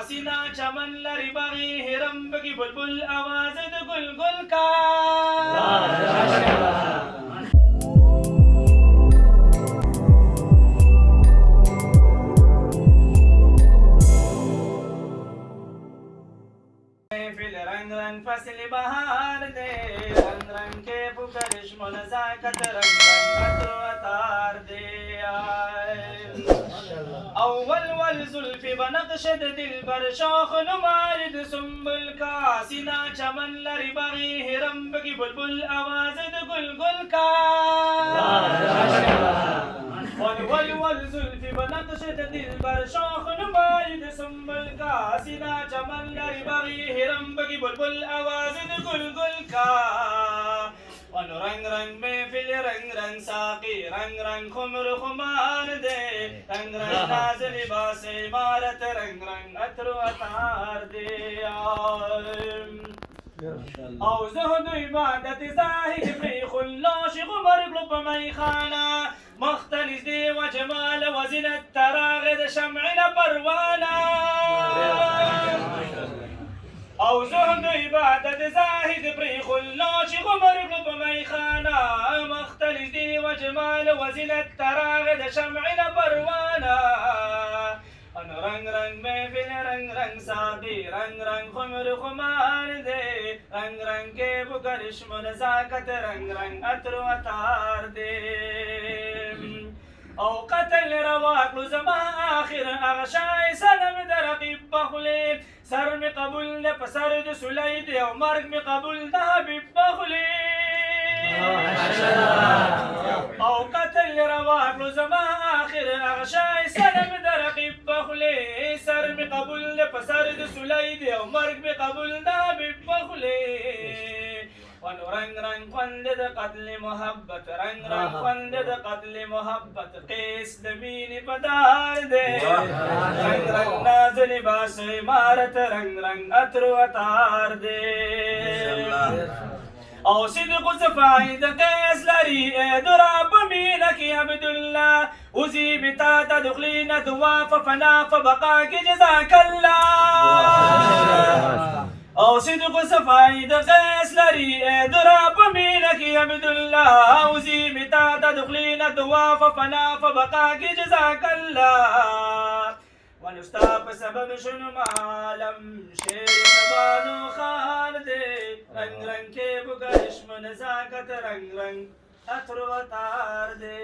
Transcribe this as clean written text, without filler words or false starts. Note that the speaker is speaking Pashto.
سینا چمن لري بغي هرم بگی بلبل آواز د گل گل کا رنگ رنگ فصل بهار دے رنگ رنگ کے پکرش منزاکت رنگ رنگ عطر و عطار دے اول والزلف بنقشد دل بر شوخ نمارد سنبل کا سینا چمن لری بغی ہرم بگی بلبل آواز د گل گل کا والزلف بنقشد دل بر شوخ نمارد سنبل کا سینا چمن لری بغی ہرم بگی بلبل آواز د گل گل کا رنگ رنگ محفل رنگ رنگ ساقی رنگ رنگ خمر خمار دے رنگ رنگ ناز لباس عمارت رنگ رنگ عطر و عطار دے او زهد عبادت زاهد فی خلاش غمر قلب میخانه مختلف دی و جمال و زینت تراغد شمعنا پروانه او زهد عبادت زاهد فی خلاش غمر قلب میخانه مختلف دی و جمال و زینت تراغد شمعنا پروانه رنگ رنگ محفل رنگ رنگ ساقی رنگ رنگ خمر خمار دے رنگ رنگ کے بکرش منزاکت رنگ رنگ عطر و عطار دے او قتل رواق زما آخر اغشای سلم در رقیب بخلی سر می قبول ده پسر ده سلید او مرگ می قبول ده حبیب بخلی او قتل رواق زما آخر اغشای سلم در رقیب بخلی سر می قبول ده پسر ده سلید او مرگ می قبول ده حبیب بخلی رنگ رنگ خوند د قتل محبت رنگ رنگ خوند د قتل محبت قیس د مینې په دار دی رنگ رنگ ناز لباس عمارت رنگ رنگ عطر و عطار دی او صدق صفای د قیس لري درا په مینه کې عبدالله اوزی بتا تدخلین دوا ففنا فبقا کې جزاک الله او صدق صفای د قیس لري درا په مینه کې عبدالله اوزی بتا تدخلین دوا ففنا فبقا کې جزاک الله ونستا په سبب شنو معلم شیر سبانو خان دے رنگ رنگ کے بگرش منزاکت رنگ رنگ عطر و عطار دے